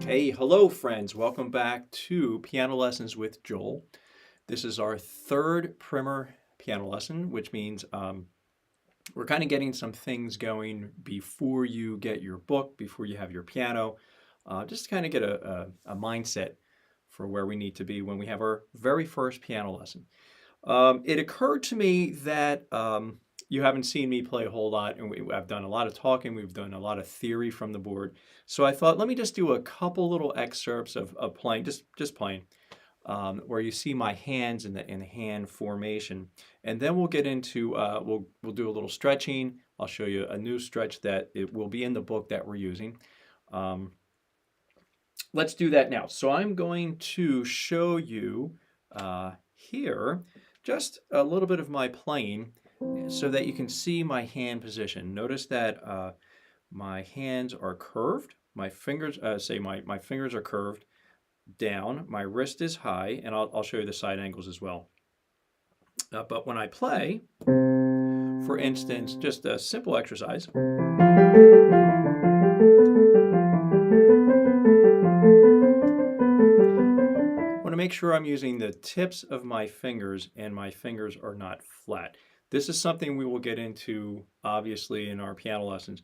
Hey, hello friends. Welcome back to Piano Lessons with Joel. This is our third primer piano lesson, which means we're kind of getting some things going before you get your book, before you have your piano, just to kind of get a mindset for where we need to be when we have our very first piano lesson. It occurred to me that you haven't seen me play a whole lot, and I've done a lot of talking, we've done a lot of theory from the board. So I thought, let me just do a couple little excerpts of playing, just playing, where you see my hands in the hand formation, and then we'll get into we'll do a little stretching. I'll show you a new stretch that it will be in the book that we're using. Let's do that now. So I'm going to show you here just a little bit of my playing so that you can see my hand position. Notice that my hands are curved. My fingers, my fingers are curved down. My wrist is high, and I'll show you the side angles as well. But when I play, for instance, just a simple exercise. I want to make sure I'm using the tips of my fingers and my fingers are not flat. This is something we will get into obviously in our piano lessons,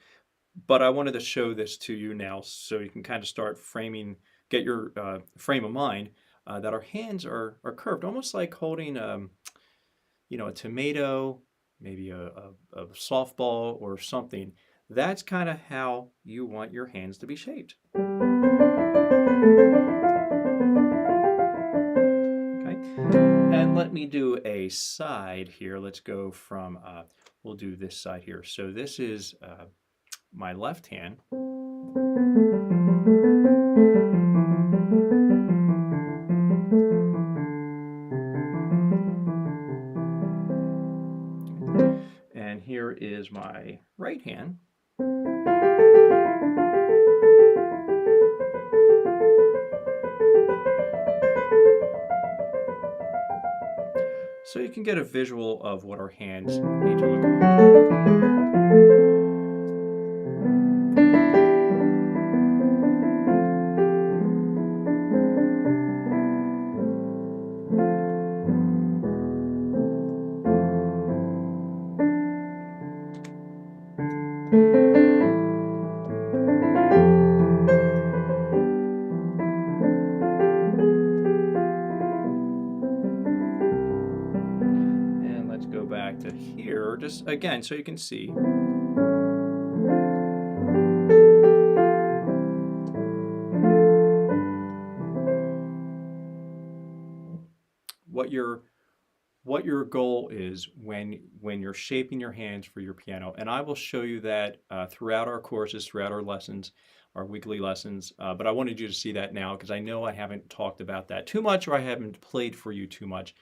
but I wanted to show this to you now so you can kind of start framing, get your frame of mind that our hands are curved, almost like holding a tomato, maybe a softball or something. That's kind of how you want your hands to be shaped. And let me do a side here. Let's go from, we'll do this side here. So this is my left hand. And here is my right hand. So you can get a visual of what our hands need to look like. And let's go back to here, just again, so you can see. What your goal is when you're shaping your hands for your piano. And I will show you that throughout our courses, throughout our lessons, our weekly lessons. But I wanted you to see that now because I know I haven't talked about that too much, or I haven't played for you too much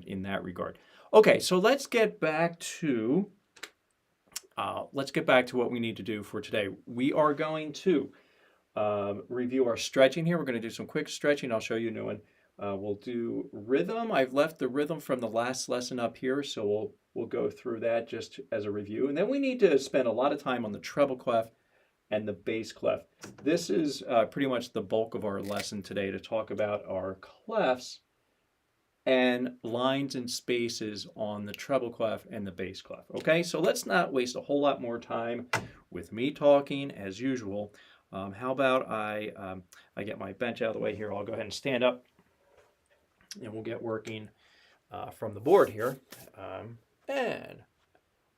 in that regard. Okay, so let's get back to what we need to do for today. We are going to review our stretching here. We're going to do some quick stretching. I'll show you a new one. We'll do rhythm. I've left the rhythm from the last lesson up here, so we'll go through that just as a review. And then we need to spend a lot of time on the treble clef and the bass clef. This is pretty much the bulk of our lesson today, to talk about our clefs and lines and spaces on the treble clef and the bass clef. Okay, so let's not waste a whole lot more time with me talking as usual. How about I get my bench out of the way here. I'll go ahead and stand up, and we'll get working from the board here. And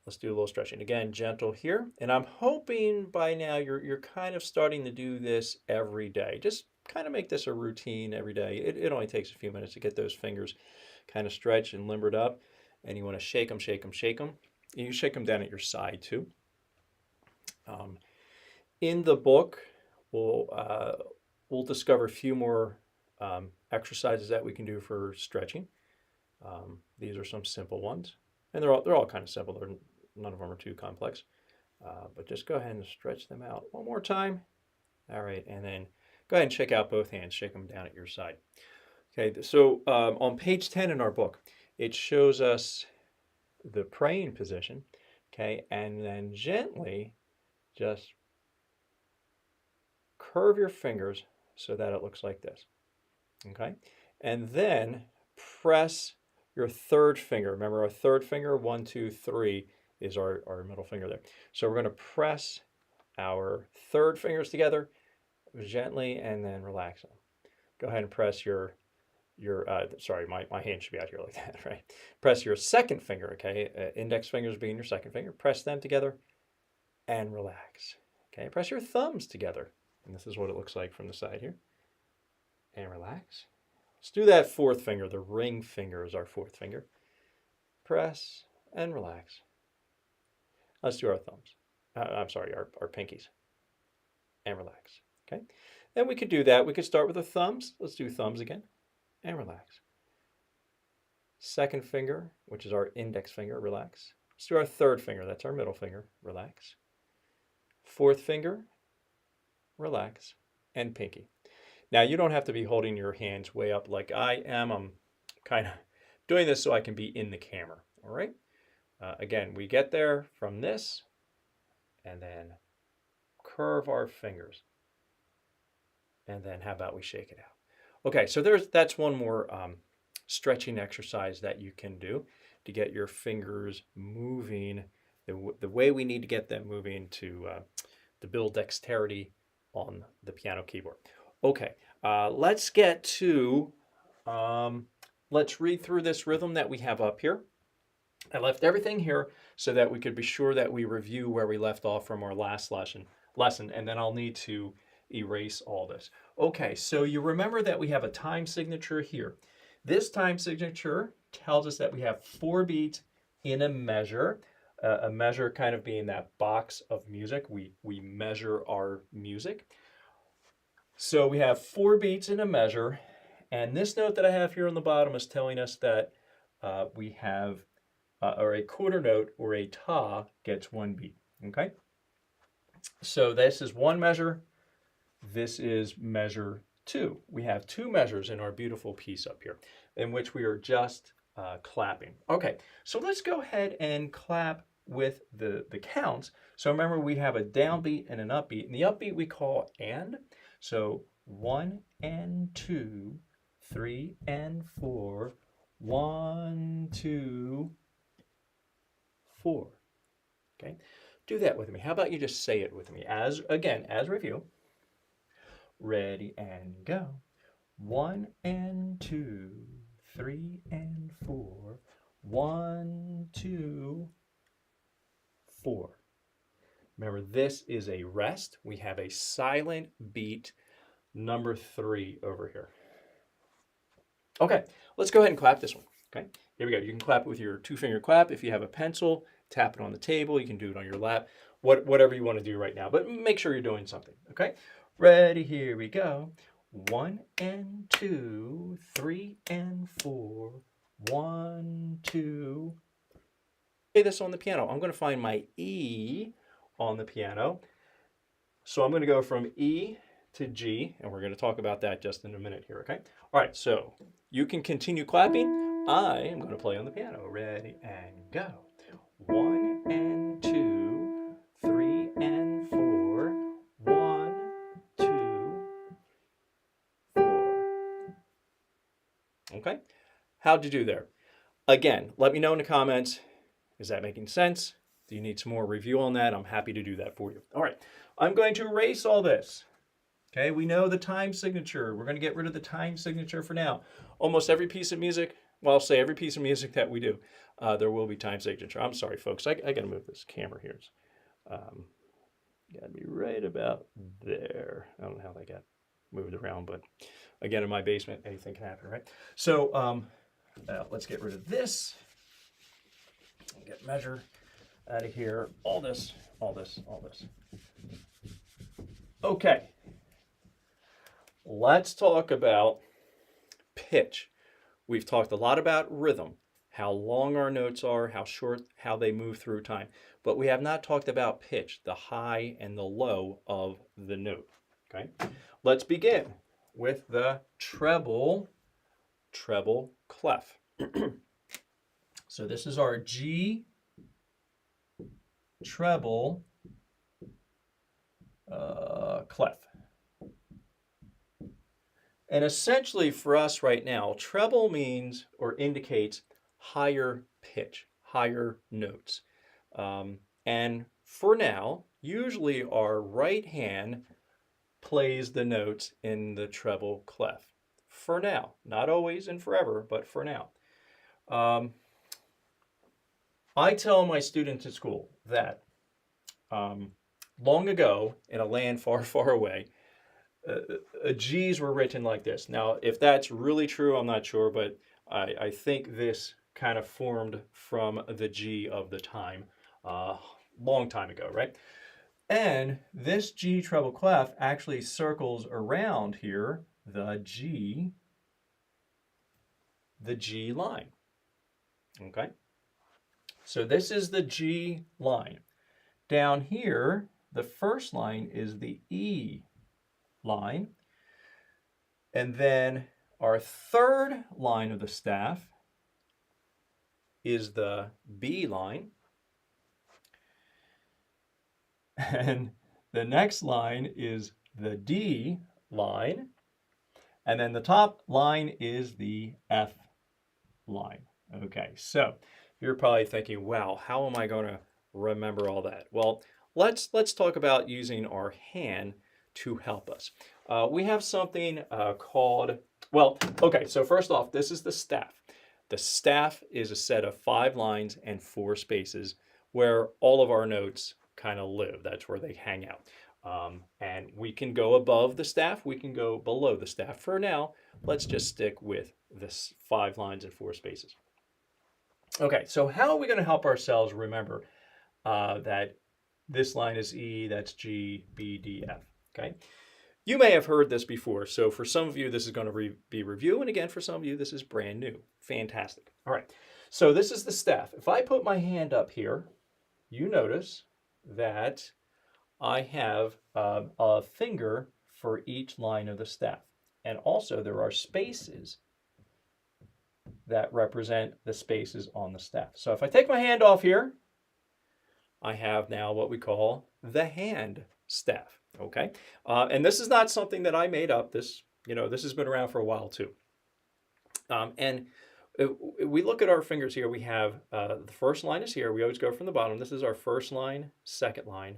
let's do a little stretching. Again, gentle here. And I'm hoping by now you're kind of starting to do this every day. Just kind of make this a routine every day. It only takes a few minutes to get those fingers kind of stretched and limbered up. And you want to shake them, shake them, shake them. And you shake them down at your side too. In the book, we'll discover a few more exercises that we can do for stretching. These are some simple ones, and they're all kind of simple. None of them are too complex. But just go ahead and stretch them out one more time. All right, and then go ahead and shake out both hands. Shake them down at your side. Okay, so on page 10 in our book, it shows us the praying position. Okay, and then gently just curve your fingers so that it looks like this. Okay, and then press your third finger. Remember our third finger, 1, 2, 3 is our middle finger there. So we're going to press our third fingers together gently and then relax them. Go ahead and press your sorry, my hand should be out here like that, right? Press your second finger, okay? Index fingers being your second finger. Press them together and relax. Okay, press your thumbs together. And this is what it looks like from the side here. And relax. Let's do that fourth finger. The ring finger is our fourth finger. Press and relax. Let's do our thumbs. I'm sorry, our pinkies. And relax. Okay. Then we could do that. We could start with the thumbs. Let's do thumbs again. And relax. Second finger, which is our index finger, relax. Let's do our third finger. That's our middle finger. Relax. Fourth finger, relax. And pinky. Now, you don't have to be holding your hands way up like I am. I'm kind of doing this so I can be in the camera. All right. Again, we get there from this and then curve our fingers. And then how about we shake it out? Okay, so that's one more stretching exercise that you can do to get your fingers moving the way we need to get them moving to build dexterity on the piano keyboard. Okay, let's get to, let's read through this rhythm that we have up here. I left everything here so that we could be sure that we review where we left off from our last lesson, and then I'll need to erase all this. Okay, so you remember that we have a time signature here. This time signature tells us that we have 4 beats in a measure kind of being that box of music. We measure our music. So we have 4 beats in a measure, and this note that I have here on the bottom is telling us that we have or a quarter note or a ta gets 1 beat. Okay, so this is 1 measure. This is measure 2. We have 2 measures in our beautiful piece up here in which we are just clapping. Okay, so let's go ahead and clap with the counts. So remember, we have a downbeat and an upbeat, and the upbeat we call and. So 1 and 2, 3 and 4, 1, 2, 4. Okay, do that with me. How about you just say it with me as review. Ready and go. 1 and 2, 3 and 4, 1, 2, 4. Remember, this is a rest. We have a silent beat number 3 over here. Okay, let's go ahead and clap this one. Okay, here we go. You can clap with your 2-finger clap. If you have a pencil, tap it on the table. You can do it on your lap, whatever you want to do right now, but make sure you're doing something. Okay, ready, here we go. 1 and 2, 3 and 4, 1, 2. Play this on the piano. I'm going to find my E on the piano. So I'm going to go from E to G, and we're going to talk about that just in a minute here, okay? All right, so you can continue clapping. I am going to play on the piano. Ready and go. 1 and 2, 3 and 4, 1, 2, 4. Okay, how'd you do there? Again, let me know in the comments. Is that making sense? Do you need some more review on that? I'm happy to do that for you. All right, I'm going to erase all this. Okay, we know the time signature. We're going to get rid of the time signature for now. Almost every piece of music, well, I'll say every piece of music that we do, there will be time signature. I'm sorry, folks. I got to move this camera here. It's got to be right about there. I don't know how that got moved around, but again, in my basement, anything can happen, right? So let's get rid of this. Get measure out of here. All this. Okay. Let's talk about pitch. We've talked a lot about rhythm, how long our notes are, how short, how they move through time. But we have not talked about pitch, the high and the low of the note. Okay. Let's begin with the treble clef. So this is our G treble clef. And essentially for us right now, treble means or indicates higher pitch, higher notes. And for now, usually our right hand plays the notes in the treble clef. For now, not always and forever, but for now. I tell my students at school that long ago, in a land far, far away, G's were written like this. Now, if that's really true, I'm not sure, but I think this kind of formed from the G of the time, long time ago, right? And this G treble clef actually circles around here the G line. Okay, so this is the G line. Down here, the first line is the E line. And then our third line of the staff is the B line. And the next line is the D line. And then the top line is the F line. Okay, so you're probably thinking, wow, how am I going to remember all that? Well, let's talk about using our hand to help us. We have something called, well, okay, so first off, this is the staff. The staff is a set of 5 lines and 4 spaces where all of our notes kind of live. That's where they hang out. And we can go above the staff, we can go below the staff. For now, let's just stick with this 5 lines and 4 spaces. Okay, so how are we going to help ourselves remember that this line is E, that's G, B, D, F, okay? You may have heard this before, so for some of you, this is going to be review, and again, for some of you, this is brand new. Fantastic. All right, so this is the staff. If I put my hand up here, you notice that I have a finger for each line of the staff. And also there are spaces that represent the spaces on the staff. So if I take my hand off here, I have now what we call the hand staff, okay? And this is not something that I made up. This has been around for a while too. And we look at our fingers here, we have the first line is here. We always go from the bottom. This is our first line, second line,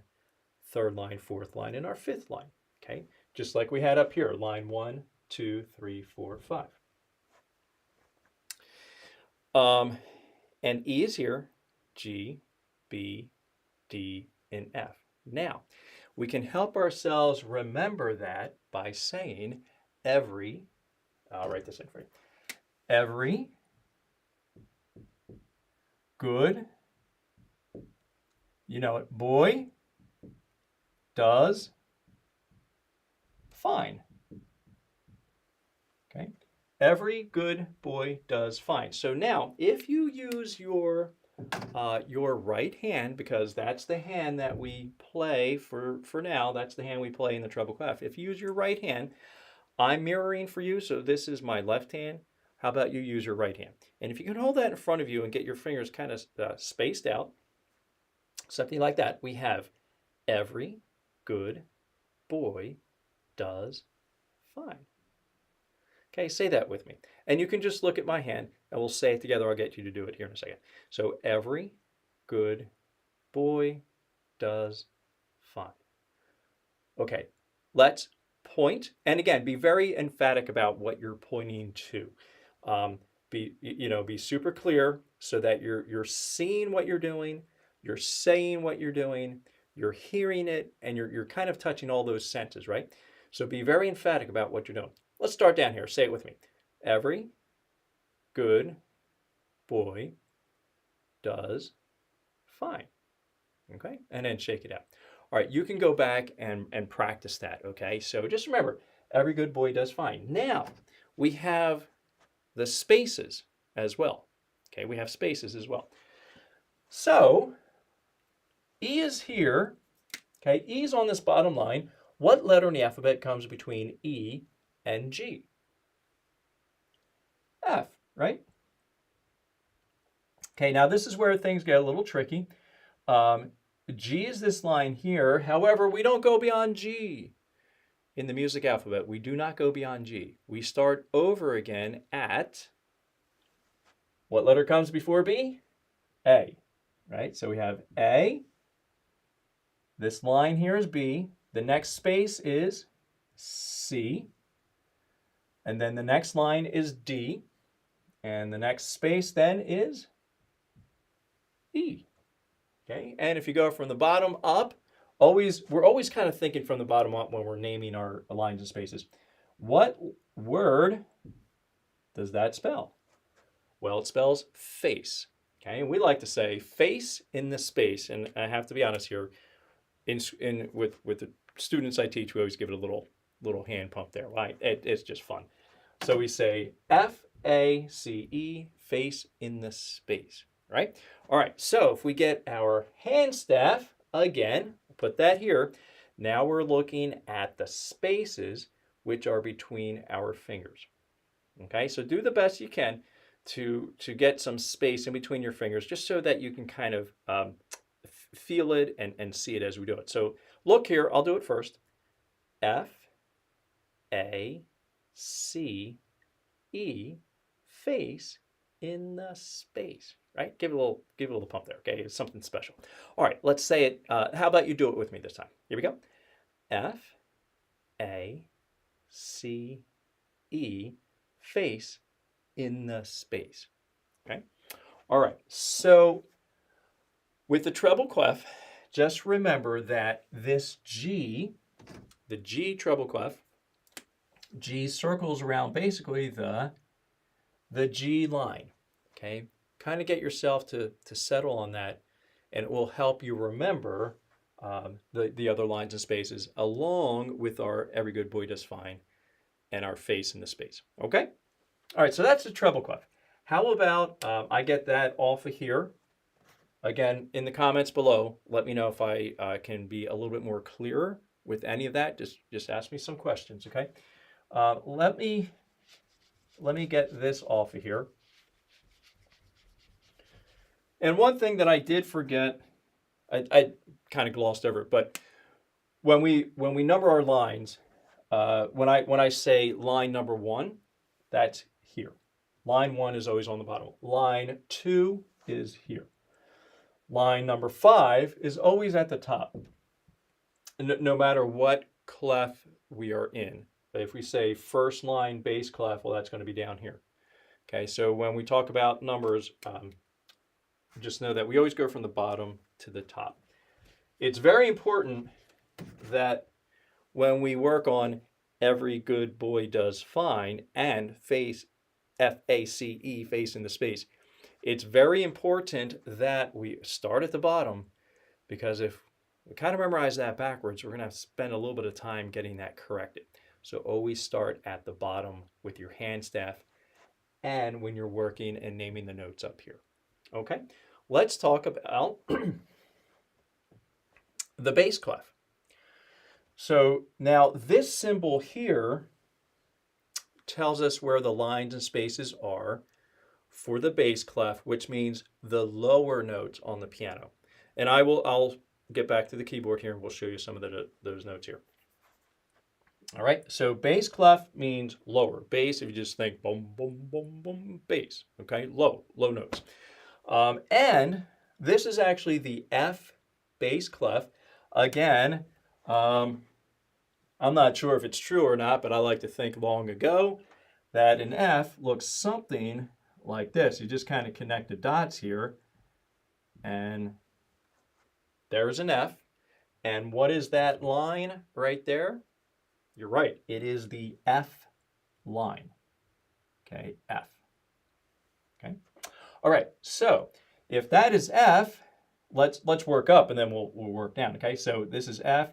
third line, fourth line, and our fifth line, okay? Just like we had up here, line 1, 2, 3, 4, 5. And E is here, G, B, D, and F. Now, we can help ourselves remember that by saying every, I'll write this in for you, every good, you know it, boy does fine. Okay, every good boy does fine. So now, if you use your right hand, because that's the hand that we play for now, that's the hand we play in the treble clef. If you use your right hand, I'm mirroring for you, so this is my left hand. How about you use your right hand? And if you can hold that in front of you and get your fingers kind of spaced out, something like that, we have every good boy does fine. Okay, say that with me. And you can just look at my hand and we'll say it together. I'll get you to do it here in a second. So every good boy does fine. Okay, let's point. And again, be very emphatic about what you're pointing to. Be super clear so that you're seeing what you're doing, you're saying what you're doing, you're hearing it, and you're kind of touching all those senses, right? So be very emphatic about what you're doing. Let's start down here. Say it with me. Every good boy does fine. Okay? And then shake it out. All right, you can go back and practice that, okay? So just remember, every good boy does fine. Now, we have the spaces as well. Okay, we have spaces as well. So, E is here. Okay, E is on this bottom line. What letter in the alphabet comes between E and G? F, right? Okay, now this is where things get a little tricky. G is this line here. However, we don't go beyond G in the music alphabet, we do not go beyond G. We start over again at, what letter comes before B? A, right? So we have A. This line here is B. The next space is C. And then the next line is D. And the next space then is E. Okay, and if you go from the bottom up, we're always kind of thinking from the bottom up when we're naming our lines and spaces. What word does that spell? Well, it spells face. Okay, and we like to say face in the space, and I have to be honest here, with the students I teach, we always give it a little hand pump there. Right? It's just fun. So we say F-A-C-E, face in the space, right? All right, so if we get our hand staff, again, put that here. Now we're looking at the spaces which are between our fingers. Okay, so do the best you can to get some space in between your fingers, just so that you can kind of feel it and see it as we do it. So look here, I'll do it first. F-A-C-E, face in the space, right? Give it a little pump there, okay? It's something special. All right, let's say it. How about you do it with me this time? Here we go. F-A-C-E, face in the space, okay? All right, so with the treble clef, just remember that this G, the G treble clef, G circles around basically the G line, okay? Kind of get yourself to settle on that, and it will help you remember the other lines and spaces, along with our Every Good Boy Does Fine and our face in the space, okay? All right, so that's the treble clef. How about I get that off of here? Again, in the comments below, let me know if I can be a little bit more clearer with any of that. Just ask me some questions, okay? Let me get this off of here. And one thing that I did forget, I kind of glossed over it, but when we number our lines, when I say line number 1, that's here. Line 1 is always on the bottom. Line 2 is here. Line number 5 is always at the top, no matter what clef we are in. If we say first line bass clef, well, that's going to be down here. Okay, so when we talk about numbers, just know that we always go from the bottom to the top. It's very important that when we work on Every Good Boy Does Fine and face, F-A-C-E, face in the space, it's very important that we start at the bottom, because if we kind of memorize that backwards, we're going to have to spend a little bit of time getting that corrected. So always start at the bottom with your hand staff and when you're working and naming the notes up here. Okay, let's talk about the bass clef. So now this symbol here tells us where the lines and spaces are for the bass clef, which means the lower notes on the piano. And I'll get back to the keyboard here and we'll show you some of those notes here. All right, so bass clef means lower. Bass, if you just think boom, boom, boom, boom, bass, okay? Low notes. And this is actually the F bass clef. Again, I'm not sure if it's true or not, but I like to think long ago that an F looks something like this. You just kind of connect the dots here, and there's an F. And what is that line right there? You're right, it is the F line. Okay, F. Okay. All right, so if that is F, let's work up and then we'll work down. Okay, so this is F.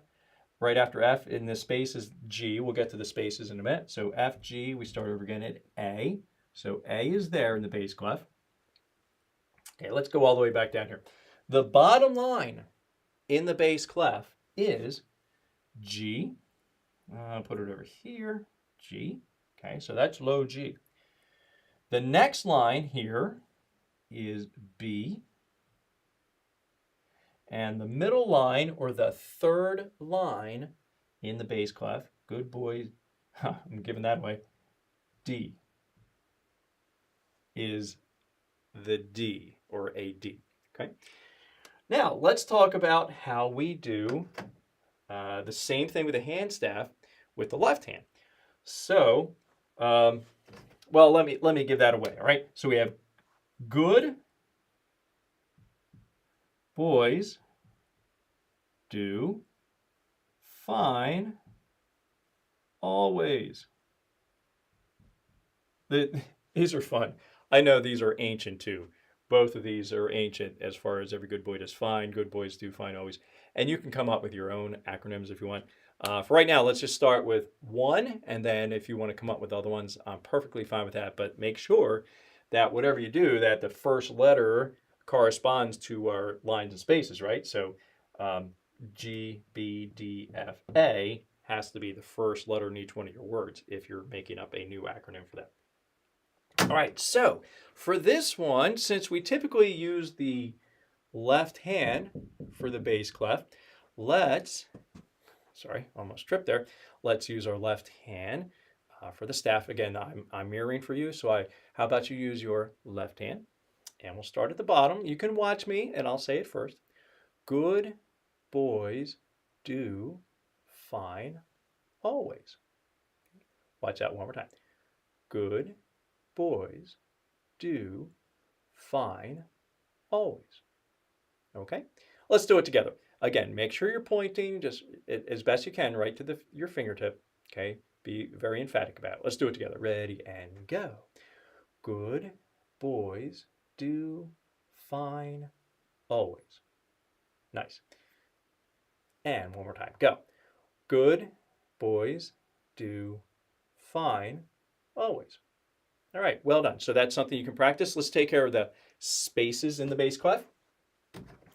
Right after F in this space is G. We'll get to the spaces in a minute. So F, G, we start over again at A. So A is there in the bass clef. Okay, let's go all the way back down here. The bottom line in the bass clef is G. I'll put it over here, G. Okay, so that's low G. The next line here is B. And the middle line, or the third line in the bass clef, Good boys. I'm giving that away. D is the D or a D. Okay. Now let's talk about how we do the same thing with the hand staff with the left hand. So, well, let me give that away. All right. So we have good boys do fine always. These are fun. I know these are ancient too. Both of these are ancient as far as every good boy does fine, good boys do fine always. And you can come up with your own acronyms if you want. For right now, let's just start with one, and then if you want to come up with other ones, I'm perfectly fine with that. But make sure that whatever you do, that the first letter corresponds to our lines and spaces, right? So G, B, D, F, A has to be the first letter in each one of your words if you're making up a new acronym for that. All right, so for this one, since we typically use the left hand for the bass clef, sorry, almost tripped there. Let's use our left hand for the staff. Again, I'm mirroring for you, so how about you use your left hand? And we'll start at the bottom. You can watch me, and I'll say it first. Good boys do fine always. Watch that one more time. Good boys do fine always. Okay? Let's do it together. Again, make sure you're pointing just as best you can right to your fingertip. Okay? Be very emphatic about it. Let's do it together. Ready and go. Good boys do fine always. Nice. And one more time. Go. Good boys do fine always. All right, well done. So that's something you can practice. Let's take care of the spaces in the bass clef.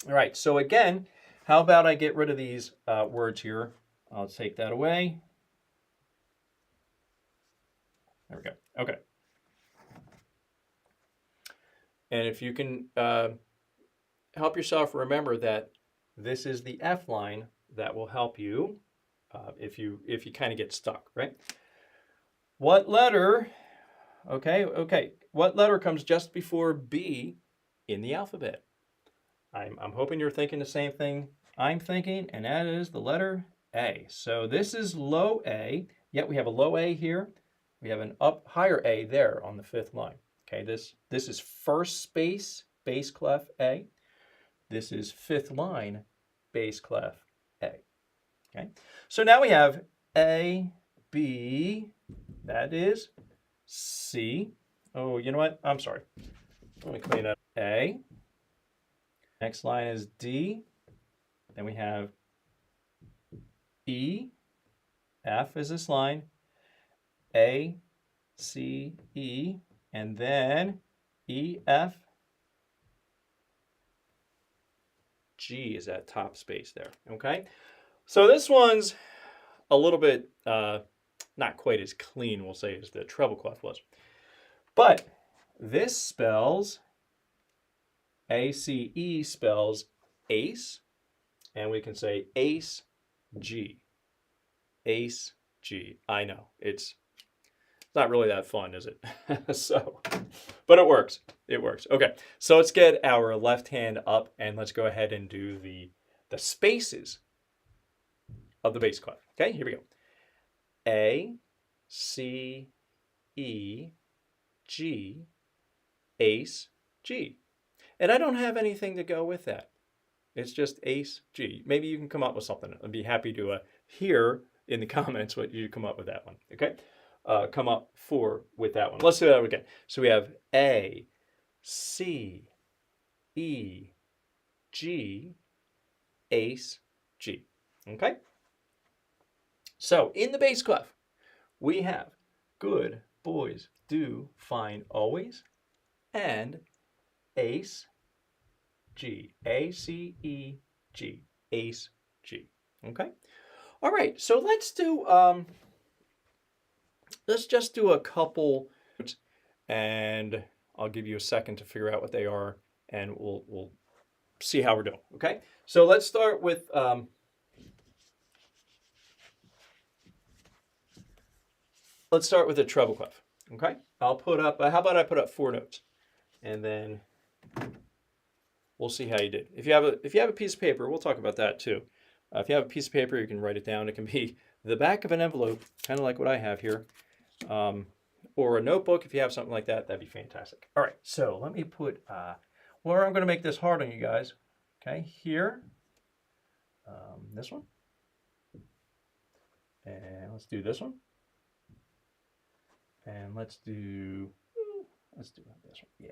All right, so again, how about I get rid of these words here? I'll take that away. There we go. Okay. And if you can help yourself remember that this is the F line that will help you if you kind of get stuck, right? What letter? Okay. What letter comes just before B in the alphabet? I'm hoping you're thinking the same thing I'm thinking, and that is the letter A. So this is low A, yet we have a low A here. We have an up higher A there on the fifth line. Okay, this is first space, bass clef A. This is fifth line, bass clef A. Okay, so now we have A, B, that is C. Oh, you know what? I'm sorry. Let me clean up. A. Next line is D. Then we have E. F is this line. A, C, E. And then E, F, G is that top space there. Okay? So this one's a little bit not quite as clean, we'll say, as the treble clef was. But this spells, A-C-E spells ace, and we can say ace G. Ace G. I know, it's not really that fun, is it? But it works. It works. Okay, so let's get our left hand up, and let's go ahead and do the spaces of the bass clef. Okay, here we go. A, C, E, G, ace, G. And I don't have anything to go with that. It's just ace, G. Maybe you can come up with something. I'd be happy to hear in the comments what you come up with that one. Okay? Come up with that one. Let's do that again. So we have A, C, E, G, ace, G. Okay? So in the bass clef, we have good boys do fine always and ace, G, A-C-E, G, ace, G. Okay? All right, so let's just do a couple, and I'll give you a second to figure out what they are, and we'll see how we're doing. Okay? So let's start with let's start with a treble clef. Okay, I'll put up, how about I put up 4 notes, and then we'll see how you did. If you have a piece of paper, we'll talk about that too. If you have a piece of paper, you can write it down. It can be the back of an envelope, kind of like what I have here, or a notebook. If you have something like that, that'd be fantastic. All right, so let me put where I'm going to make this hard on you guys. Okay, here, this one, and let's do this one, and let's do this one. Yeah.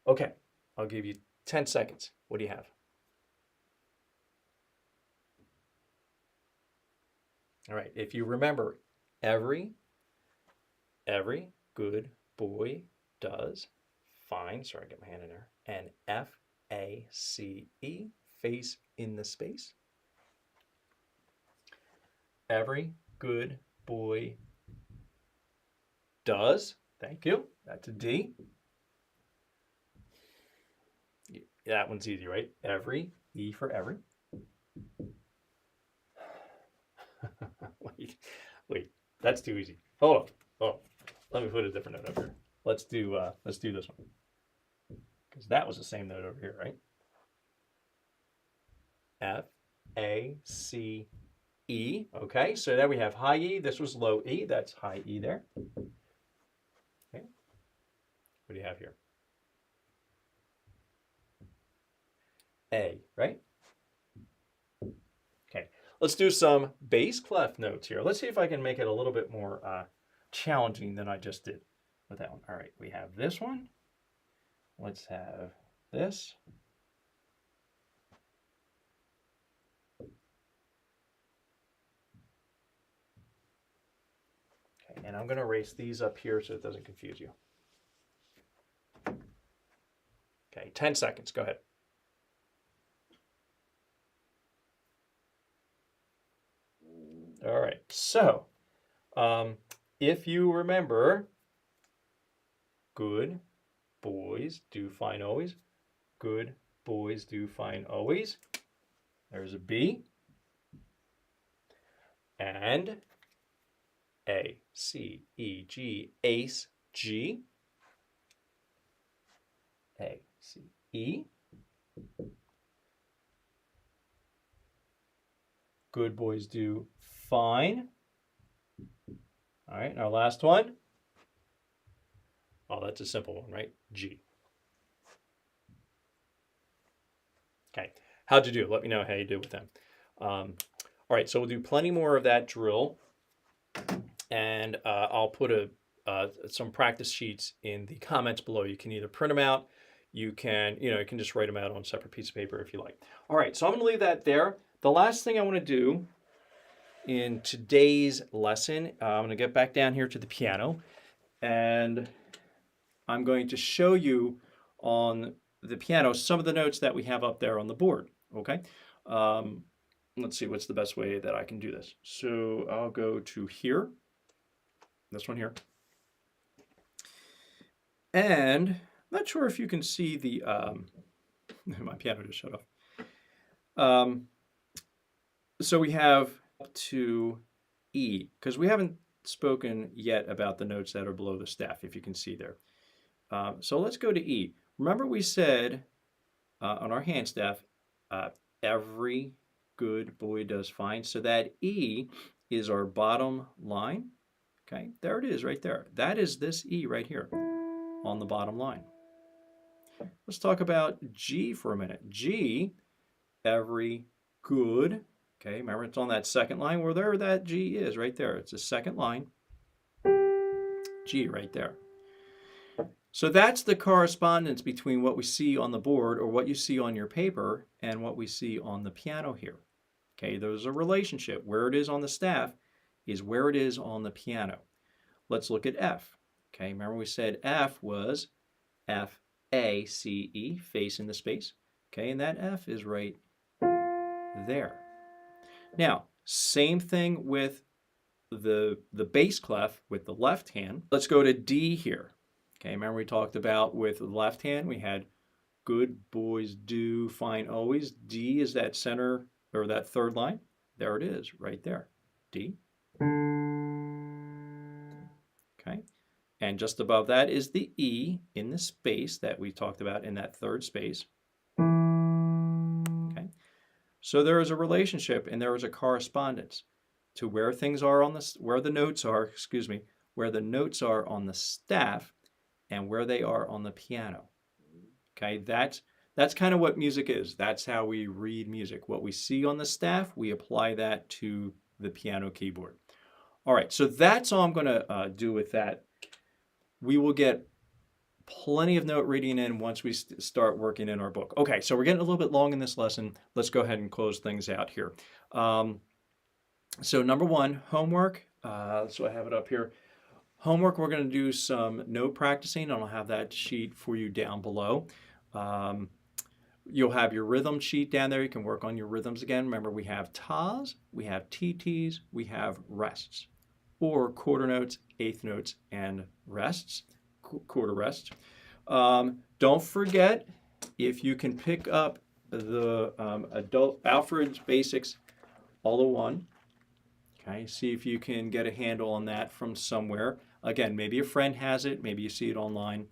Okay, I'll give you 10 seconds. What do you have? All right, if you remember, every good boy does fine. Sorry, I got my hand in there. And F-A-C-E, face in the space. Every good boy does. Thank you. That's a D. That one's easy, right? Every, E for every. wait, that's too easy. Hold on. Oh, let me put a different note over here. Let's do this one, because that was the same note over here, right? F-A-C-E. Okay, so there we have high E. This was low E. That's high E there. Okay. What do you have here? A, right? Okay, let's do some bass clef notes here. Let's see if I can make it a little bit more challenging than I just did with that one. All right, we have this one. Let's have this. Okay, and I'm going to erase these up here so it doesn't confuse you. Okay, 10 seconds. Go ahead. All right, so if you remember, good boys do fine always. Good boys do fine always. There's a B. And A, C, E, G, ace, G. A, C, E. Good boys do fine. All right, and our last one. Oh, that's a simple one, right? G. Okay, how'd you do? Let me know how you did with them. All right, so we'll do plenty more of that drill, and I'll put some practice sheets in the comments below. You can either print them out, you can just write them out on a separate piece of paper if you like. All right, so I'm going to leave that there. The last thing I want to do in today's lesson, I'm going to get back down here to the piano, and I'm going to show you on the piano some of the notes that we have up there on the board, okay? Let's see what's the best way that I can do this. So I'll go to here, this one here. And I'm not sure if you can see the, my piano just shut off. So we have up to E, because we haven't spoken yet about the notes that are below the staff, if you can see there. So let's go to E. Remember we said on our hand staff, every good boy does fine. So that E is our bottom line. Okay, there it is right there. That is this E right here on the bottom line. Let's talk about G for a minute. G, every good. Okay, remember it's on that second line. Well, there that G is right there. It's the second line. G right there. So that's the correspondence between what we see on the board or what you see on your paper and what we see on the piano here. Okay, there's a relationship. Where it is on the staff is where it is on the piano. Let's look at F. Okay, remember we said F was F-A-C-E, face in the space. Okay, and that F is right there. Now, same thing with the bass clef with the left hand. Let's go to D here. Okay, remember we talked about with the left hand, we had good boys do fine always. D is that center or that third line. There it is, right there. D. Okay. And just above that is the E in the space that we talked about in that third space. Okay. So there is a relationship and there is a correspondence to where things are on the, where the notes are, excuse me, where the notes are on the staff and where they are on the piano. Okay, that's kind of what music is. That's how we read music. What we see on the staff, we apply that to the piano keyboard. All right, so that's all I'm going to do with that. We will get plenty of note reading in once we start working in our book. Okay, so we're getting a little bit long in this lesson. Let's go ahead and close things out here. So number one, homework. So I have it up here. Homework, we're going to do some note practicing, and I'll have that sheet for you down below. You'll have your rhythm sheet down there. You can work on your rhythms again. Remember, we have tas, we have TTs, we have rests, or quarter notes, eighth notes, and rests, quarter rests. Don't forget, if you can pick up the Adult Alfred's Basics All-in-One, okay, see if you can get a handle on that from somewhere. Again, maybe a friend has it, maybe you see it online.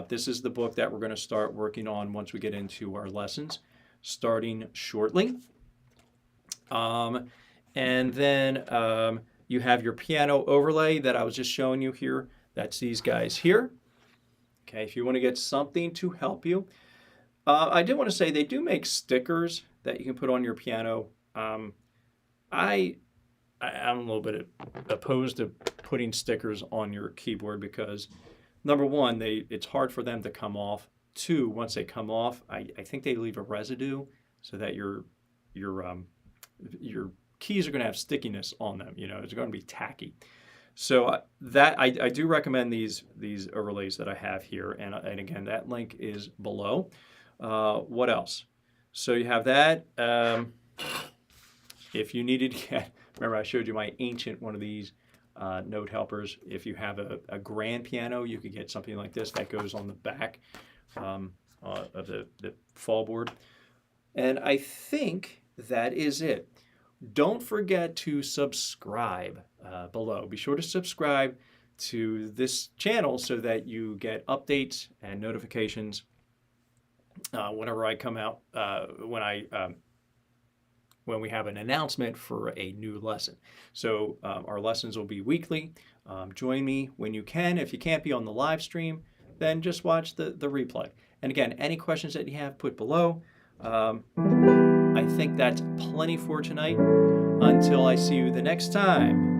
This is the book that we're going to start working on once we get into our lessons, starting shortly. And then you have your piano overlay that I was just showing you here. That's these guys here. Okay, if you want to get something to help you. I did want to say they do make stickers that you can put on your piano. I'm a little bit opposed to putting stickers on your keyboard because, number one, it's hard for them to come off. Two, once they come off, I think they leave a residue so that your keys are going to have stickiness on them. You know, it's going to be tacky. So that I do recommend these overlays that I have here, and again, that link is below. What else? So you have that. If you needed to get, remember I showed you my ancient one of these note helpers. If you have a grand piano, you could get something like this that goes on the back of the fall board. And I think that is it. Don't forget to subscribe below. Be sure to subscribe to this channel so that you get updates and notifications whenever I come out, when we have an announcement for a new lesson. So our lessons will be weekly. Join me when you can. If you can't be on the live stream, then just watch the replay. And again, any questions that you have, put below. I think that's plenty for tonight. Until I see you the next time,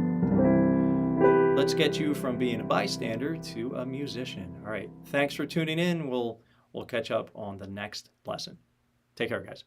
let's get you from being a bystander to a musician. All right, thanks for tuning in. We'll catch up on the next lesson. Take care, guys.